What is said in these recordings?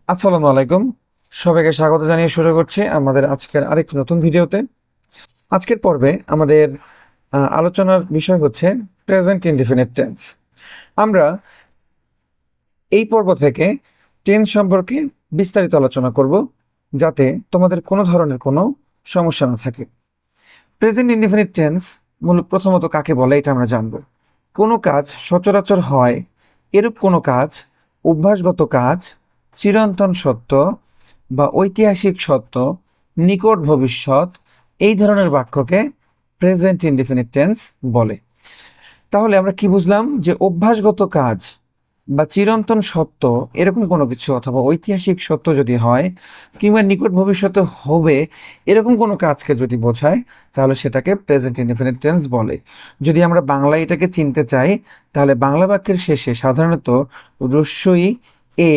আসসালামু আলাইকুম। সবাইকে স্বাগত জানিয়ে শুরু করছি আমাদের আজকের আরেকটি নতুন ভিডিওতে। আজকের পর্বে আমাদের আলোচনার বিষয় হচ্ছে প্রেজেন্ট ইনডিফিনিট টেন্স। আমরা এই পর্ব থেকে টেন্স সম্পর্কে বিস্তারিত আলোচনা করব, যাতে তোমাদের কোনো ধরনের কোনো সমস্যা না থাকে। প্রেজেন্ট ইনডিফিনিট টেন্স মূলত প্রথমত কাকে বলে এটা আমরা জানব। কোনো কাজ সচরাচর হয়, এরূপ কোনো কাজ, অভ্যাসগত কাজ, চিরন্তন সত্য বা ঐতিহাসিক সত্য, নিকট ভবিষ্যৎ, এই ধরনের বাক্যকে প্রেজেন্ট ইনডিফিনিট টেন্স বলে। তাহলে আমরা কি বুঝলাম? যে অভ্যাসগত কাজ বা চিরন্তন সত্য এরকম কোনো কিছু, অথবা ঐতিহাসিক সত্য যদি হয়, কিংবা নিকট ভবিষ্যতে হবে এরকম কোনো কাজকে যদি বোঝায়, তাহলে সেটাকে প্রেজেন্ট ইনডিফিনিট টেন্স বলে। যদি আমরা বাংলায় এটাকে চিনতে চাই, তাহলে বাংলা বাক্যের শেষে সাধারণত রস্বই এ,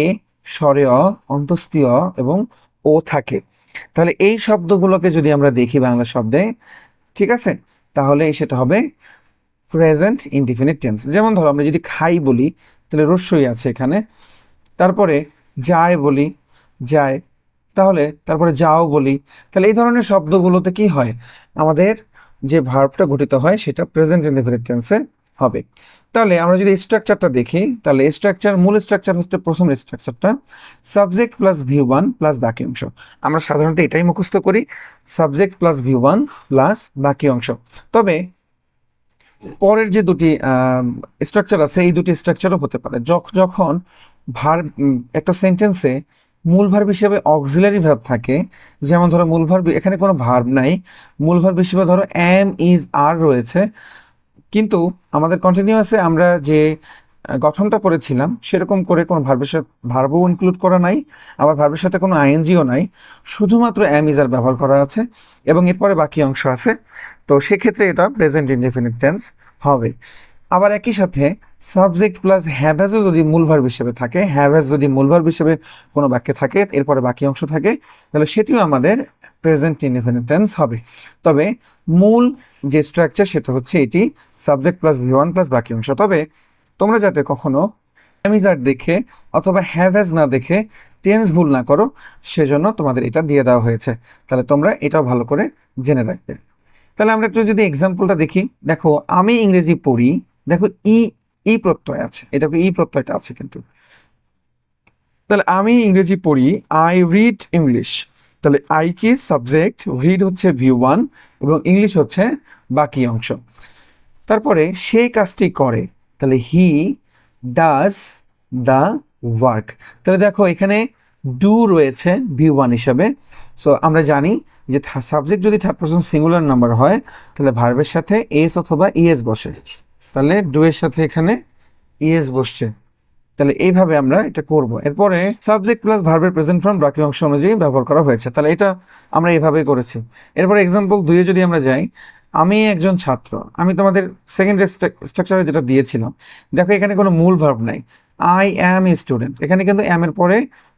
স্বরে অ, অন্তস্তীয় এবং ও থাকে। তাহলে এই শব্দগুলোকে যদি আমরা দেখি বাংলা শব্দে, ঠিক আছে, তাহলে সেটা হবে প্রেজেন্ট ইনডিফিনিট টেন্স। যেমন ধরো আমরা যদি খাই বলি, তাহলে রস্যই আছে এখানে। তারপরে যায় বলি, যায়, তাহলে তারপরে যাও বলি, তাহলে এই ধরনের শব্দগুলোতে কি হয়, আমাদের যে ভার্বটা গঠিত হয় সেটা প্রেজেন্ট ইনডিফিনিট টেন্সে হবে। তাহলে আমরা যদি স্ট্রাকচারটা দেখি, তাহলে মূল স্ট্রাকচার হচ্ছে, প্রথম স্ট্রাকচারটা subject plus view one plus বাকি অংশ। আমরা সাধারণত এটাই মুখস্থ করি, subject plus view one plus বাকি অংশ। তবে পরের যে দুটি স্ট্রাকচার আছে, এই দুটি স্ট্রাকচারও হতে পারে যখন ভার্ব, একটা সেন্টেন্সে মূল ভার্ব হিসেবে অক্সিলারি ভার্ব থাকে। যেমন ধরো মূল ভার্ব, এখানে কোনো ভার্ব নাই, মূল ভার্ব হিসেবে ধরো এম, ইজ, আর রয়েছে, কিন্তু আমাদের কন্টিনিউয়াসে আমরা যে গঠনটা পড়েছিলাম সেরকম করে কোনো ভার্বের সাথে ভার্বও ইনক্লুড করা নাই, আবার ভার্বের সাথে কোনো আইএনজিও নাই, শুধুমাত্র এম, ইজ, আর ব্যবহার করা আছে এবং এরপরে বাকি অংশ আছে। তো সেক্ষেত্রে এটা প্রেজেন্ট ইনডেফিনিট টেন্স হবে। আবার একই সাথে সাবজেক্ট প্লাস হ্যাভ হ্যাজও যদি মূল ভার্ব হিসেবে থাকে, হ্যাভ হ্যাজ যদি মূল ভার্ব হিসেবে কোনো বাক্যে থাকে, এরপরে বাকি অংশ থাকে, তাহলে সেটিও আমাদের প্রেজেন্ট ইনডেফিনিট টেন্স হবে। তবে মূল যে স্ট্রাকচার সেটা হচ্ছে এটি, subject plus V one plus বাকি অংশ। তবে তোমরা যাতে কখনো অ্যামিজার দেখে অথবা হ্যাভ হ্যাজ না দেখে টেন্স ভুল না করো, সেজন্য তোমাদের এটা দিয়ে দেওয়া হয়েছে। তাহলে তোমরা এটাও ভালো করে জেনে রাখবে। তাহলে আমরা একটু যদি এক্সাম্পলটা দেখি, দেখো আমি ইংরেজি পড়ি, দেখো ই, ই প্রত্যয় আছে, এই দেখো ই প্রত্যয়টা আছে কিন্তু। তাহলে আমি ইংরেজি পড়ি, আই রিড ইংলিশ। তাহলে আই কি সাবজেক্ট, রিড হচ্ছে ভিউ ওয়ান এবং ইংলিশ হচ্ছে বাকি অংশ। তারপরে সে কাজটি করে, তাহলে হি ডাজ দ্য ওয়ার্ক। তাহলে দেখো এখানে ডু রয়েছে ভিউ ওয়ান হিসাবে। সো আমরা জানি যে সাবজেক্ট যদি থার্ড পারসন সিঙ্গুলার নাম্বার হয়, তাহলে ভার্বের সাথে এস অথবা ইএস বসে। তাহলে ডু এর সাথে এখানে ইএস বসছে। তাহলে এইভাবে আমরা এটা করব। এরপরে সাবজেক্ট প্লাস ভার্বের প্রেজেন্ট ফর্ম বাকি অংশ অনুযায়ী ব্যবহার করা হয়েছে, তাহলে এটা আমরা এইভাবেই করেছি। এরপরে এক্সাম্পল দুইয়ে যদি আমরা যাই, আমি একজন ছাত্র, আমি তোমাদের সেকেন্ড স্ট্রাকচারে যেটা দিয়েছিলাম, দেখো এখানে কোনো মূল ভার্ব নাই, আই অ্যাম এ স্টুডেন্ট, এখানে কিন্তু অ্যাম এর পরে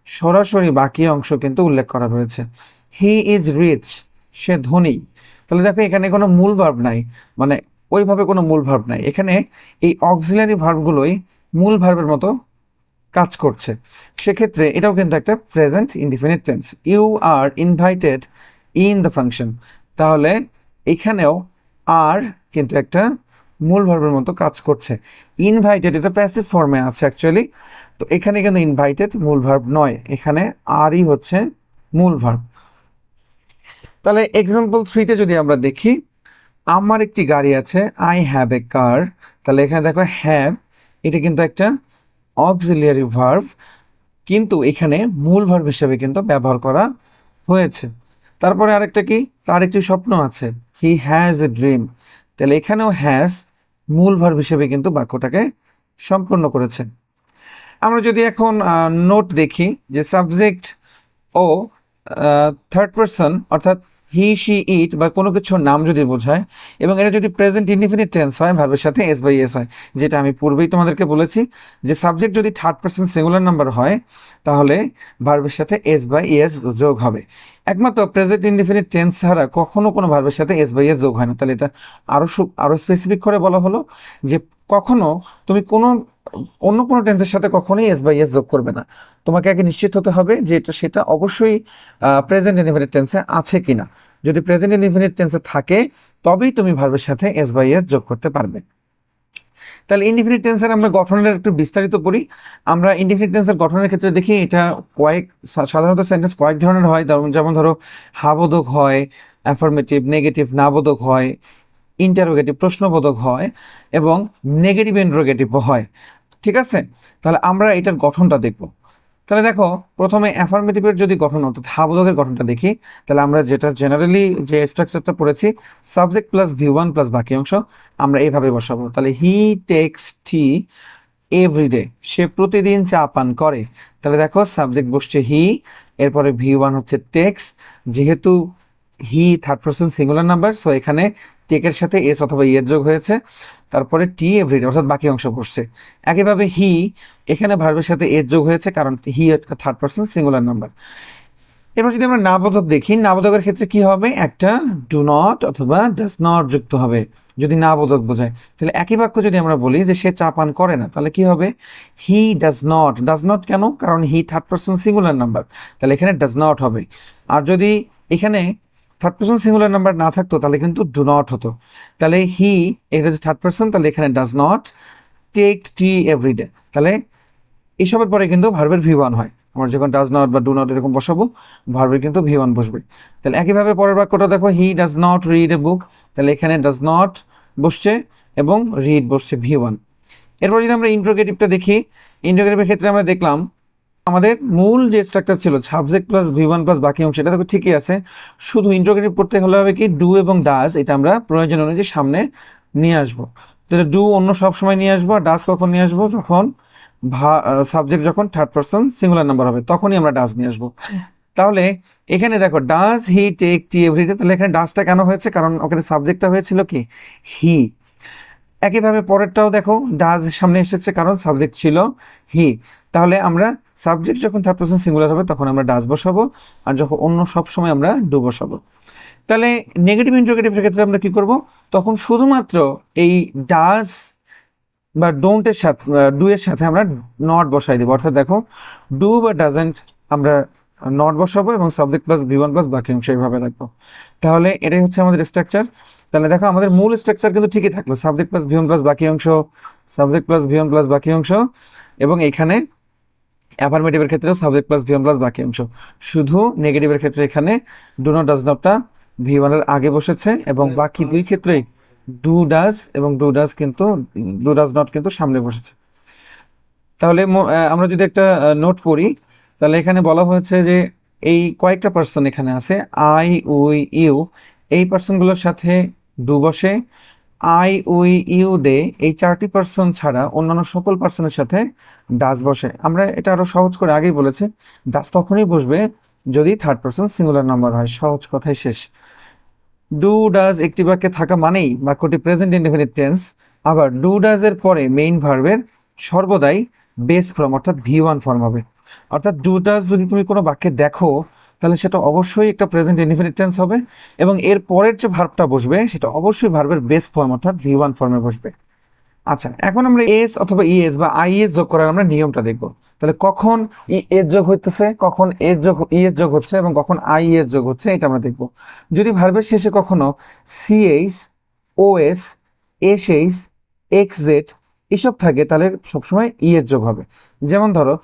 সরাসরি বাকি অংশ কিন্তু উল্লেখ করা হয়েছে। হি ইজ রিচ, সে ধনী। তাহলে দেখো এখানে কোনো মূল ভার্ব নাই, মানে ওইভাবে কোনো মূল ভার্ব নাই, এখানে এই অক্সিলারি ভার্বগুলোই মূল ভার্বের মতো কাজ করছে। সেক্ষেত্রে এটাও কিন্তু একটা present indefinite tense. You are invited in the function, তাহলে এখানেও আর কিন্তু একটা মূল ভার্বের মতো কাজ করছে। ইনভাইটেড এটা প্যাসিভ ফর্মে আছে অ্যাকচুয়ালি, তো এখানে কিন্তু ইনভাইটেড মূল ভার্ব নয়, এখানে আরই হচ্ছে মূল ভার্ব। তাহলে এক্সাম্পল থ্রিতে যদি আমরা দেখি, আমার একটি গাড়ি আছে, আই হ্যাভ এ কার। তাহলে এখানে দেখো হ্যাভ, এটা কিন্তু একটা অক্সিলিয়ারি ভার্ব, কিন্তু এখানে মূল ভার্ব হিসেবে কিন্তু ব্যবহার করা হয়েছে। তারপরে আরেকটা কি, তার একটি স্বপ্ন আছে, হি হ্যাজ এ ড্রিম। তাহলে এখানেও হ্যাজ মূল ভার্ব হিসেবে কিন্তু বাক্যটাকে সম্পূর্ণ করেছে। আমরা যদি এখন নোট দেখি, যে সাবজেক্ট ও থার্ড পারসন অর্থাৎ হি, শি, ইট বা কোনো কিছুর নাম যদি বোঝায় এবং এটা যদি প্রেজেন্ট ইনডিফিনিট টেন্স হয়, ভার্বের সাথে এস বাই এস হয়, যেটা আমি পূর্বেই তোমাদেরকে বলেছি, যে সাবজেক্ট যদি থার্ড পারসন সিঙ্গুলার নাম্বার হয়, তাহলে ভার্বের সাথে এস বাই এস যোগ হবে। একমাত্র প্রেজেন্ট ইনডিফিনিট টেন্স ছাড়া কখনো কোনো ভার্বের সাথে এস বাই এস যোগ হয় না। তাহলে এটা আরও স্পেসিফিক করে বলা হলো যে কখনো তুমি অন্য কোনো টেন্সের সাথে কখনোই এস বাই এস যোগ করবে না। তোমাকে আগে নিশ্চিত হতে হবে যে সেটা অবশ্যই প্রেজেন্ট ইনডেফিনিট টেন্সে আছে কিনা। যদি প্রেজেন্ট ইনডেফিনিট টেন্সে থাকে তবেই তুমি ভার্বের সাথে এস বাই এস যোগ করতে পারবে। তাহলে ইনডিফিনিট টেন্সের আমরা গঠনের একটু বিস্তারিত পড়ি। আমরা ইনডিফিনিট টেন্সের গঠনের ক্ষেত্রে দেখি এটা সাধারণত সেন্টেন্স কয়েক ধরনের হয়। যেমন ধরো হাবোধক হয়, অ্যাফার্মেটিভ, নেগেটিভ নাবোধক হয়, ইন্টারোগেটিভ প্রশ্নবোধক হয়, এবং নেগেটিভ ইন্টারোগেটিভও হয়। ঠিক আছে, তাহলে আমরা এটার গঠনটা দেখব। তাহলে দেখো, প্রথমে অ্যাফার্মেটিভের যদি গঠন অর্থাৎ হাবোধকের গঠনটা দেখি, তাহলে আমরা যেটা জেনারেলি যে স্ট্রাকচারটা পড়েছি, সাবজেক্ট প্লাস V1 প্লাস বাকি অংশ আমরা এইভাবে বসাবো। তাহলে হি টেক্স টি এভরিডে, সে প্রতিদিন চা পান করে। তাহলে দেখো সাবজেক্ট বসছে হি, এরপরে V1 হচ্ছে টেক্স, যেহেতু he third person singular number, so এখানে টেকের সাথে এস অথবা ইয়ের যোগ হয়েছে, তারপরে টি এভরিডে অর্থাৎ বাকি অংশ বসছে। একইভাবে হি, এখানে ভার্বের সাথে এর যোগ হয়েছে কারণ he third person singular number. এবার যদি আমরা নাবোধক দেখি, নাবোধকের ক্ষেত্রে কি হবে, একটা ডু নট অথবা ডাজ নট যুক্ত হবে যদি নাবোধক বোঝায়। তাহলে একই বাক্য যদি আমরা বলি যে সে চা পান করে না, তাহলে কি হবে, হি ডাজ নট। ডাজ নট কেন, কারণ he third person singular number, তাহলে এখানে ডাজ নট হবে। আর যদি এখানে থার্ড পারসন সিঙ্গুলার নাম্বার না থাকতো তাহলে কিন্তু ডু নট হতো। তাহলে হি, এটা হচ্ছে থার্ড পারসন, তাহলে এখানে does not take tea every day. তাহলে এসবের পরে কিন্তু ভার্বের V1 হয়। আমরা যখন ডাজ নট বা ডু নট এরকম বসাবো, ভার্বের কিন্তু V1 বসবে। তাহলে একইভাবে পরের বাক্যটা দেখো, he does not read a book, তাহলে এখানে ডাজ নট বসছে এবং রিড বসছে V1। এরপর যদি আমরা ইন্টারোগেটিভটা দেখি, ইন্টারোগেটিভের ক্ষেত্রে আমরা দেখলাম আমাদের মূল যে স্ট্রাকচার ছিল সাবজেক্ট প্লাস V1 প্লাস বাকি অংশ, এটা দেখো ঠিকই আছে। শুধু ইন্টারোগেটিভ করতে হলে হবে কি, ডু এবং ডাজ এটা আমরা প্রয়োজন অনুযায়ী সামনে নিয়ে আসবো। তাহলে ডু অন্য সব সময় নিয়ে আসবো, আর ডাজ কখন নিয়ে আসবো, যখন সাবজেক্ট যখন থার্ড পারসন সিঙ্গুলার নাম্বার হবে তখনই আমরা ডাজ নিয়ে আসবো। তাহলে এখানে দেখো does he take tea every day, তাহলে এখানে ডাজটা কেন হয়েছে, কারণ ওখানে সাবজেক্টটা হয়েছিল কি হি। একইভাবে পরেরটাও দেখো, ডাজ সামনে এসেছে কারণ সাবজেক্ট ছিল হি। তাহলে আমরা সাবজেক্ট যখন থার্ড পারসন সিঙ্গুলার হবে তখন আমরা ডাজ বসাবো, আর যখন অন্য সব সময় আমরা ডু বসাবো। তাহলে নেগেটিভ ইন্টারোগেটিভের ক্ষেত্রে আমরা কি করব, তখন শুধুমাত্র এই ডাজ বা ডোন্টের সাথে, ডু এর সাথে আমরা নট বসাই দেবো। অর্থাৎ দেখো, ডু বা ডাজেন্ট আমরা নট বসাবো এবং সাবজেক্ট প্লাস V1 প্লাস বাকি অংশ এইভাবে রাখবো। তাহলে এটাই হচ্ছে আমাদের স্ট্রাকচার। তাহলে দেখো আমাদের মূল স্ট্রাকচার কিন্তু ঠিকই থাকলো, সাবজেক্ট প্লাস V1 প্লাস বাকি অংশ, সাবজেক্ট প্লাস V1 প্লাস বাকি অংশ, এবং এখানে অ্যাফার্মেটিভের ক্ষেত্রেও সাবজেক্ট প্লাস V1 প্লাস বাকি অংশ। শুধু নেগেটিভের ক্ষেত্রে এখানে ডু নট ডাজ নটটা V1 এর আগে বসেছে, এবং বাকি দুই ক্ষেত্রেই ডু ডাজ এবং ডু ডাজ কিন্তু ডু ডাজ নট কিন্তু সামনে বসেছে। তাহলে আমরা যদি একটা নোট পড়ি, তাহলে এখানে বলা হয়েছে যে এই কয়েকটা পার্সন এখানে আছে, আই উই ইউ, এই পার্সনগুলোর সাথে ডু বসে। আই উই ইউ দে, এই চারটি পার্সন ছাড়া অন্যান্য সকল পার্সনের সাথে ডাজ বসে। আমরা এটা আরো সহজ করে আগেই বলেছি, ডাজ তখনই বসবে যদি থার্ড পার্সন সিঙ্গুলার নাম্বার হয়। সহজ কথাই শেষ। ডু ডাজ একটি বাক্যে থাকা মানেই বাক্যটি প্রেজেন্ট ইনডেফিনিট টেন্স। আবার ডু ডাজ এর পরে মেইন ভার্বের সর্বদাই বেস ফর্ম অর্থাৎ V1 ফর্ম হবে। অর্থাৎ ডু ডাজ যদি তুমি কোনো বাক্যে দেখো, তাহলে সেটা অবশ্যই একটা প্রেজেন্ট ইনডেফিনিট টেন্স হবে, এবং এর পরের যে ভার্বটা বসবে সেটা অবশ্যই ভার্বের বেস ফর্ম অর্থাৎ V1 ফর্মে বসবে। আচ্ছা, এখন আমরা এস অথবা ইএস বা আইএস যোগ করার আমরা নিয়মটা দেখব। তাহলে কখন এস যোগ হইতেছে, কখন এস যোগ ইএস যোগ হচ্ছে, এবং কখন আইএস যোগ হচ্ছে, এটা আমরা দেখব। যদি ভার্বের শেষে কখনো সিএইচ, ওএস, এসএইচ, এক্সজেড এসব থাকে তাহলে সবসময় ইএস যোগ হবে। যেমন ধরো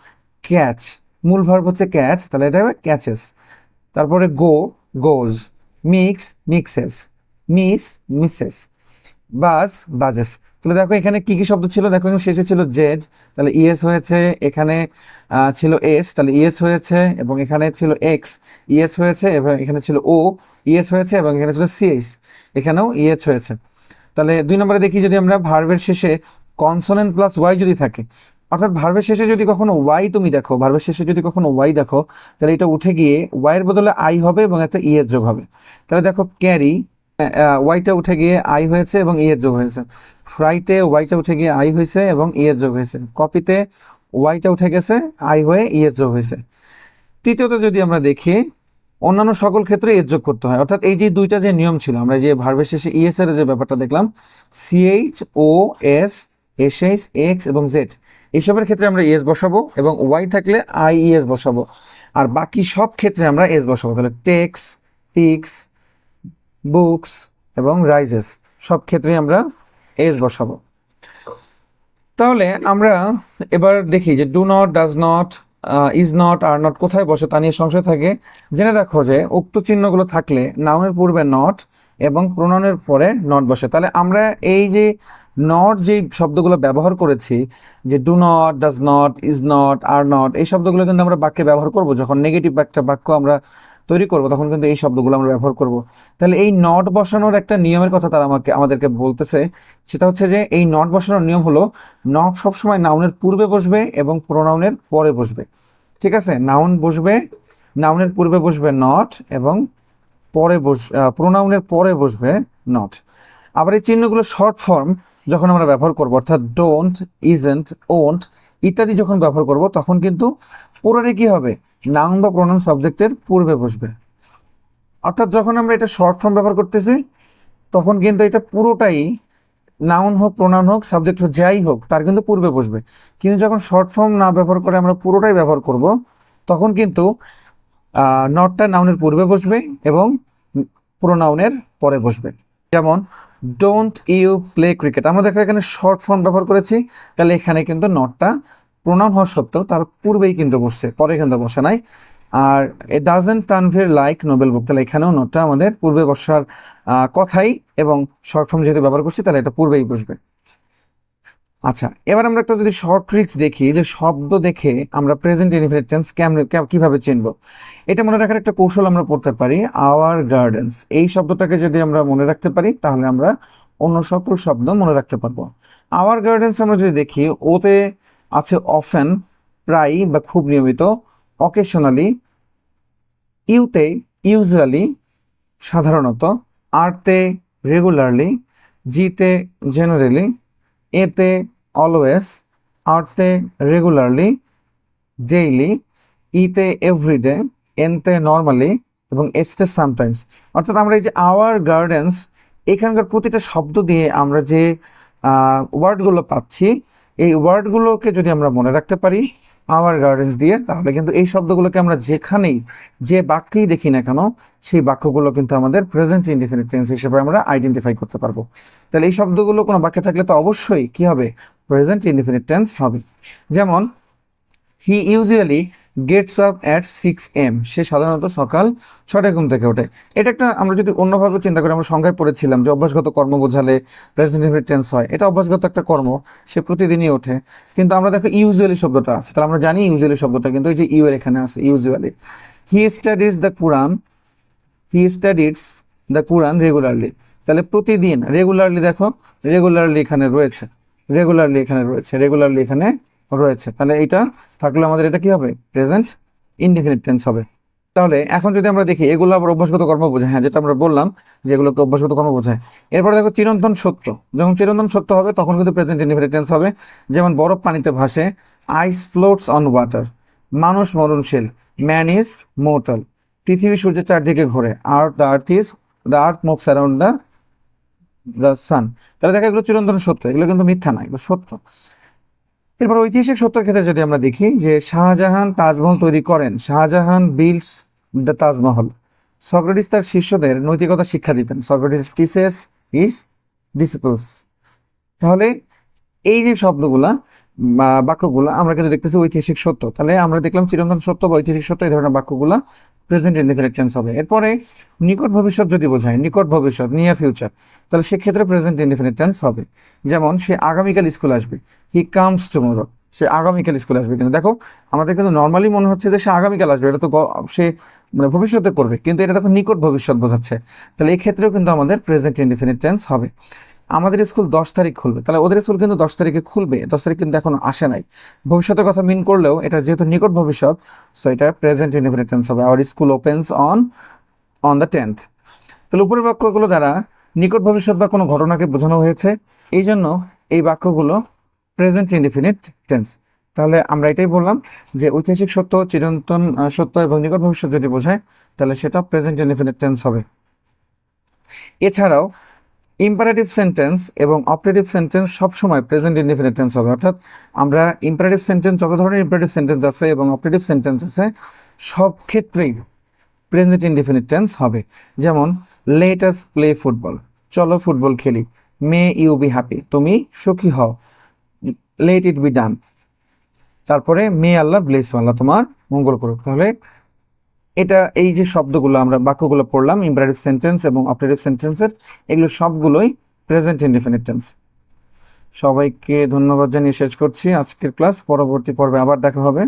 ক্যাচ, মূল ভার্ব হচ্ছে ক্যাচ, তাহলে এটা হবে ক্যাচেস। তারপরে গো, গোজ, মিক্স, মিক্সেস, মিস, মিসেস, বাজ, বাজেস। তাহলে দেখো এখানে কি কি শব্দ ছিল, দেখো এখানে শেষে ছিল জেড, তাহলে ইএস হয়েছে, এখানে ছিল এস, তাহলে ইএস হয়েছে, এবং এখানে ছিল এক্স, ইএস হয়েছে, এবং এখানে ছিল ও, ইএস হয়েছে, এবং এখানে ছিল সিএস, এখানেও ইএস হয়েছে। তাহলে 2 নম্বরে দেখি, যদি আমরা ভার্বের শেষে কনসোনেন্ট প্লাস ওয়াই যদি থাকে, অর্থাৎ ভার্বের শেষে যদি কখনো ওয়াই তুমি দেখো, ভার্বের শেষে যদি কখনো ওয়াই দেখো, তাহলে এটা উঠে গিয়ে ওয়াইয়ের বদলে আই হবে এবং একটা ইএস যোগ হবে। তাহলে দেখো ক্যারি, ওয়াইটা উঠে গিয়ে আই হয়েছে এবং ইয়ের যোগ হয়েছে। ফ্রাইতে ওয়াইটা উঠে গিয়ে আই হয়েছে এবং ইয়ের যোগ হয়েছে। কপিতে ওয়াইটা উঠে গেছে, আই হয়ে ইয়ের যোগ হয়েছে। তৃতীয়ত যদি আমরা দেখি, অন্যান্য সকল ক্ষেত্রে এর যোগ করতে হয়। অর্থাৎ এই যে দুইটা যে নিয়ম ছিল, আমরা যে ভার্বের শেষে ইএস এর যে ব্যাপারটা দেখলাম, সিএইচ ও এস এসএইচ, এক্স এবং জেড এইসবের ক্ষেত্রে আমরা এস বসাবো এবং ওয়াই থাকলে আইইএস বসাবো, আর বাকি সব ক্ষেত্রে আমরা এস বসাবো। তাহলে টেক্স, পিক্স, বুকস এবং রাইজেস সব ক্ষেত্রে আমরা এস বসাবো। তাহলে আমরা এবার দেখি যে do not, does not, is not, are not কোথায় বসে তা নিয়ে সংশয় থাকে। জেনে রাখো যে উক্ত চিহ্নগুলো থাকলে নাউনের পূর্বে নট এবং প্রোনাউনের পরে নট বসে। তাহলে আমরা এই যে নট যে শব্দগুলো ব্যবহার করেছি, যে do not, does not, is not, are not, এই শব্দগুলো কিন্তু আমরা বাক্যে ব্যবহার করব। যখন নেগেটিভ একটা বাক্য আমরা তৈরি করব তখন কিন্তু এই শব্দগুলো আমরা ব্যবহার করব। তাহলে এই নট বসানোর একটা নিয়মের কথা তারা আমাদেরকে বলতেছে, সেটা হচ্ছে যে এই নট বসানোর নিয়ম হলো নট সবসময় নাউনের পূর্বে বসবে এবং প্রোনাউনের পরে বসবে। ঠিক আছে, নাউন বসবে, নাউনের পূর্বে বসবে নট এবং পরে প্রোনাউনের পরে বসবে নট। আবার এই চিহ্নগুলো শর্ট ফর্ম যখন আমরা ব্যবহার করব, অর্থাৎ ডোন্ট, ইজন্ট, ওন্ট ইত্যাদি যখন ব্যবহার করব তখন কিন্তু পুরোটাই কি হবে, নাউন বা প্রোনাউন সাবজেক্টের পূর্বে বসবে। অর্থাৎ যখন আমরা এটা শর্ট ফর্ম ব্যবহার করতেছি তখন কিন্তু এটা পুরোটাই নাউন হোক, প্রোনাউন হোক, সাবজেক্ট হোক, যাই হোক তার কিন্তু পূর্বে বসবে। কিন্তু যখন শর্ট ফর্ম না ব্যবহার করে আমরা পুরোটাই ব্যবহার করব তখন কিন্তু নটটা নাউনের পূর্বে বসবে এবং প্রোনাউনের পরে বসবে। যেমন ডোন্ট ইউ প্লে ক্রিকেট, আমরা দেখো এখানে শর্ট ফর্ম ব্যবহার করেছি, তাহলে এখানে কিন্তু নটটা প্রোনাউন হওয়া সত্ত্বেও তার পূর্বেই কিন্তু বসছে, পরে কিন্তু বসে নাই। আর এ ডাজেন্ট তানভীর লাইক নোবেল বুক, তাহলে এখানেও নটটা আমাদের পূর্বে বসার কথাই, এবং শর্ট ফর্ম যেহেতু ব্যবহার করছি তাহলে এটা পূর্বেই বসবে। আচ্ছা, এবার আমরা একটা যদি শর্ট ট্রিক্স দেখি যে শব্দ দেখে আমরা প্রেজেন্ট ইনডিফিনিট টেন্স কিভাবে চিনব। এটা মনে রাখার একটা কৌশল আমরা পড়তে পারি, আওয়ার গার্ডেন্স। এই শব্দটাকে যদি আমরা মনে রাখতে পারি তাহলে আমরা অন্য সকল শব্দ মনে রাখতে পারবো। আওয়ার গার্ডেন্স আমরা যদি দেখি, ওতে আছে অফেন, প্রায় বা খুব নিয়মিত, অকেশনালি, ইউতে ইউজুয়ালি সাধারণত, আরতে রেগুলারলি, জিতে জেনারেলি, এতে অলওয়েজ, আরতে রেগুলারলি, ডেইলি, ইতে এভরিডে, এনতে নর্মালি এবং এসতে সামটাইমস। অর্থাৎ আমরা এই যে আওয়ার গার্ডেন্স, এখানকার প্রতিটা শব্দ দিয়ে আমরা যে ওয়ার্ডগুলো পাচ্ছি, এই ওয়ার্ডগুলোকে যদি আমরা মনে রাখতে পারি আওয়ার গার্ডেন্স দিয়ে, তাহলে কিন্তু এই শব্দগুলোকে আমরা যেখানেই যে বাক্যেই দেখি না কেন সেই বাক্যগুলো কিন্তু আমাদের প্রেজেন্ট ইনডিফিনিট টেন্স হিসেবে আমরা আইডেন্টিফাই করতে পারবো। তাহলে এই শব্দগুলো কোনো বাক্যে থাকলে তো অবশ্যই কি হবে, প্রেজেন্ট ইনডিফিনিট টেন্স হবে। যেমন হি usually gets up at 6 AM, সে সাধারণত সকাল 6টায় ঘুম থেকে ওঠে। এটা একটা আমরা যদি অন্যভাবে চিন্তা করি, আমরা সংজ্ঞায় পড়েছিলাম যে অভ্যাসগত কর্ম বোঝালে প্রেজেন্ট ইনডিফিনিট টেন্স হয়। এটা অভ্যাসগত একটা কর্ম, সে প্রতিদিনই ওঠে। কিন্তু আমরা দেখো ইউজুয়ালি শব্দটা আছে, তাহলে আমরা জানি ইউজুয়ালি শব্দটা কিন্তু এই যে ইউ এর এখানে আছে, usually. He studies the Quran, he studies the Quran regularly, তাহলে প্রতিদিন, রেগুলারলি দেখো রেগুলারলি এখানে রয়েছে, রেগুলারলি এখানে রয়েছে, রেগুলারলি এখানে রয়েছে, তাহলে এটা থাকলে আমাদের এটা কি হবে, প্রেজেন্ট ইনডিফিনিট টেন্স হবে। তাহলে এখন যদি আমরা দেখি এগুলো আবার অভ্যাসগত কর্ম বোঝায়, হ্যাঁ যেটা আমরা বললাম যে এগুলোকে অভ্যাসগত কর্ম বোঝায়। এরপরে দেখো চিরন্তন সত্য, যখন চিরন্তন সত্য হবে তখন কিন্তু প্রেজেন্ট ইনডিফিনিট টেন্স হবে। যেমন বরফ পানিতে ভাসে, আইস ফ্লোটস অন ওয়াটার, মানুষ মরণশীল, ম্যান ইজ মোর্টাল, পৃথিবী সূর্যের চারদিকে ঘোরে, the earth moves around the sun. তাহলে দেখো এগুলো চিরন্তন সত্য, এগুলো কিন্তু মিথ্যা না, এগুলো সত্য। এরপর ঐতিহাসিক সত্যের ক্ষেত্রে যদি আমরা দেখি যে শাহজাহান তাজমহল তৈরি করেন, Shahjahan builds the Taj Mahal, Socrates তার শিষ্যদের নৈতিকতা শিক্ষা দিতেন, সক্রেটিস টিচেস হিজ ডিসিপলস। তাহলে এই যে শব্দগুলা বা বাক্যগুলা আমরা কিন্তু দেখতেছি ঐতিহাসিক সত্য, তাহলে আমরা দেখলাম চিরন্তন সত্য বা ঐতিহাসিক সত্য এই ধরনের বাক্যগুলা প্রেজেন্ট ইনডিফিনিট টেন্স হবে। এরপরে নিকট ভবিষ্যৎ যদি বোঝায়, নিকট ভবিষ্যৎ, নিয়ার ফিউচার, তাহলে সেক্ষেত্রে প্রেজেন্ট ইনডিফিনিট টেন্স হবে। যেমন সে আগামীকাল স্কুল আসবে, হি কামস টুমরো, সে আগামীকাল স্কুলে আসবে। কিন্তু দেখো আমাদের কিন্তু নর্মালি মনে হচ্ছে যে সে আগামীকাল আসবে, এটা তো সে মানে ভবিষ্যতে করবে, কিন্তু এটা দেখো নিকট ভবিষ্যৎ বোঝাচ্ছে, তাহলে এই ক্ষেত্রেও কিন্তু আমাদের প্রেজেন্ট ইনডিফিনিট টেন্স হবে। আমাদের স্কুল 10 তারিখ খুলবে, তাহলে ওদের স্কুল কিন্তু 10 তারিখে খুলবে, 10 তারিখ কিন্তু এখনো আসে নাই। ভবিষ্যতের কথা মিন করলেও এটা যেহেতু নিকট ভবিষ্যৎ, সো এটা প্রেজেন্ট ইনডিফিনিট টেন্স হবে। Our school opens on the 10th। তাহলে উপরের বাক্যগুলো দ্বারা নিকট ভবিষ্যৎ বা কোনো ঘটনাকে বোঝানো হয়েছে, এই জন্য এই বাক্যগুলো প্রেজেন্ট ইনডিফিনিট টেন্স। তাহলে আমরা এটাই বললাম যে ঐতিহাসিক সত্য, চিরন্তন সত্য এবং নিকট ভবিষ্যৎ যদি বোঝায় তাহলে সেটা প্রেজেন্ট ইনডিফিনিট টেন্স হবে। এছাড়াও ইম্পারেটিভ সেন্টেন্স এবং অপারেটিভ সেন্টেন্স সবসময় প্রেজেন্ট ইনডিফিনিট টেন্স হবে, অর্থাৎ আমরা ইম্পারেটিভ সেন্টেন্স, যত ধরনের ইম্পারেটিভ সেন্টেন্স আছে এবং অপারেটিভ সেন্টেন্স আছে সব ক্ষেত্রেই প্রেজেন্ট ইনডিফিনিট টেন্স হবে। যেমন লেট আস প্লে ফুটবল, চলো ফুটবল খেলি। মে ইউ বি হ্যাপি, তুমি সুখী হও। লেট ইট বি ডান, তারপরে মে আল্লাহ ব্লেস, আল্লাহ তোমার মঙ্গল করুক। তাহলে এটা, এই যে শব্দগুলো আমরা বাক্যগুলো পড়লাম ইম্পারেটিভ সেন্টেন্স এবং অপারেটিভ সেন্টেন্সের, এগুলো সবগুলোই প্রেজেন্ট ইনডিফিনিট টেন্স। সবাইকে ধন্যবাদ জানিয়ে শেষ করছি আজকের ক্লাস। পরবর্তী পর্বে আবার দেখা হবে।